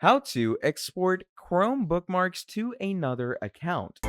How to export Chrome bookmarks to another account.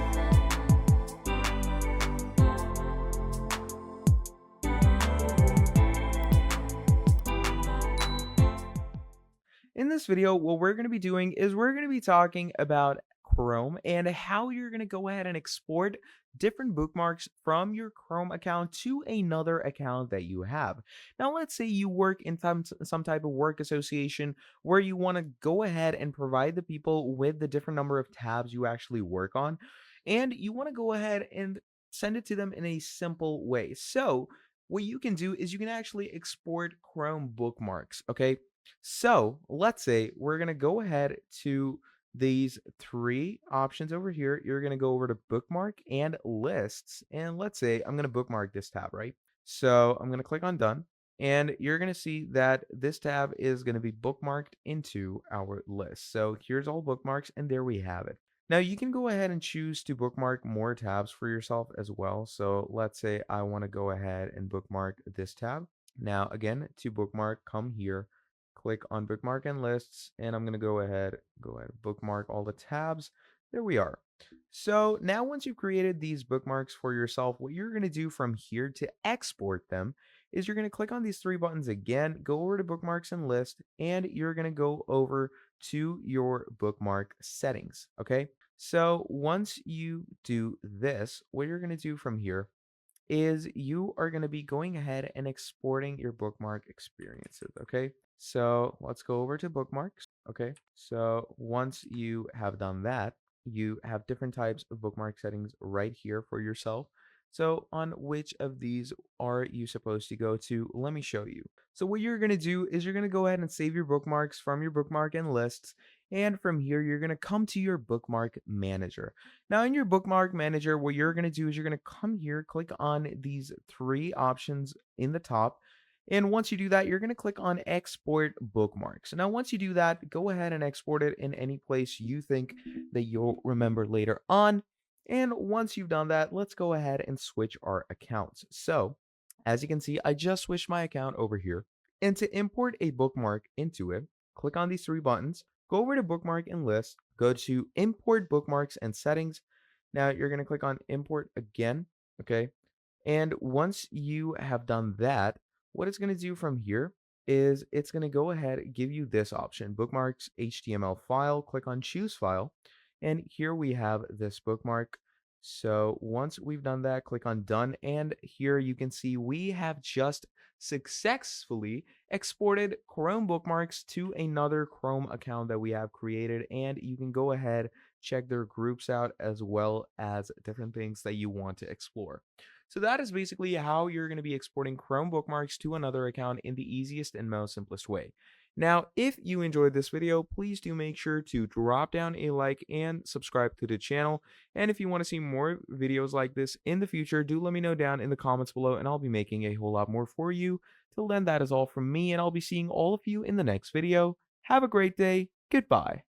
In this video, what we're going to be doing is we're going to be talking about Chrome and how you're going to go ahead and export different bookmarks from your Chrome account to another account that you have. Now, let's say you work in some type of work association where you want to go ahead and provide the people with the different number of tabs you actually work on, and you want to go ahead and send it to them in a simple way. So, what you can do is you can actually export Chrome bookmarks, okay? So let's say we're going to go ahead to these three options over here. You're going to go over to bookmark and lists. And let's say I'm going to bookmark this tab, right? So I'm going to click on done. And you're going to see that this tab is going to be bookmarked into our list. So here's all bookmarks, and there we have it. Now you can go ahead and choose to bookmark more tabs for yourself as well. So let's say I want to go ahead and bookmark this tab. Now again, to bookmark, come here, click on bookmark and lists, and I'm going to go ahead bookmark all the tabs. There we are. So now once you've created these bookmarks for yourself, what you're going to do from here to export them is you're going to click on these three buttons again, go over to bookmarks and list, and you're going to go over to your bookmark settings. Okay. So once you do this, what you're going to do from here is you are going to be going ahead and exporting your bookmark experiences. Okay. So let's go over to bookmarks. Okay. So once you have done that, you have different types of bookmark settings right here for yourself. So on which of these are you supposed to go to? Let me show you. So what you're going to do is you're going to go ahead and save your bookmarks from your bookmark and lists. And from here, you're going to come to your bookmark manager. Now in your bookmark manager, what you're going to do is you're going to come here, click on these three options in the top. And once you do that, you're going to click on export bookmarks. Now, once you do that, go ahead and export it in any place you think that you'll remember later on. And once you've done that, let's go ahead and switch our accounts. So as you can see, I just switched my account over here. And to import a bookmark into it, click on these three buttons, go over to bookmark and list, go to import bookmarks and settings. Now you're going to click on import again. Okay. And once you have done that, what it's going to do from here is it's going to go ahead and give you this option, bookmarks HTML file. Click on choose file. And here we have this bookmark. So once we've done that, click on done. And here you can see we have just successfully exported Chrome bookmarks to another Chrome account that we have created. And you can go ahead, check their groups out as well as different things that you want to explore. So that is basically how you're going to be exporting Chrome bookmarks to another account in the easiest and most simplest way. Now, if you enjoyed this video, please do make sure to drop down a like and subscribe to the channel. And if you want to see more videos like this in the future, do let me know down in the comments below, and I'll be making a whole lot more for you. Till then, that is all from me, and I'll be seeing all of you in the next video. Have a great day. Goodbye.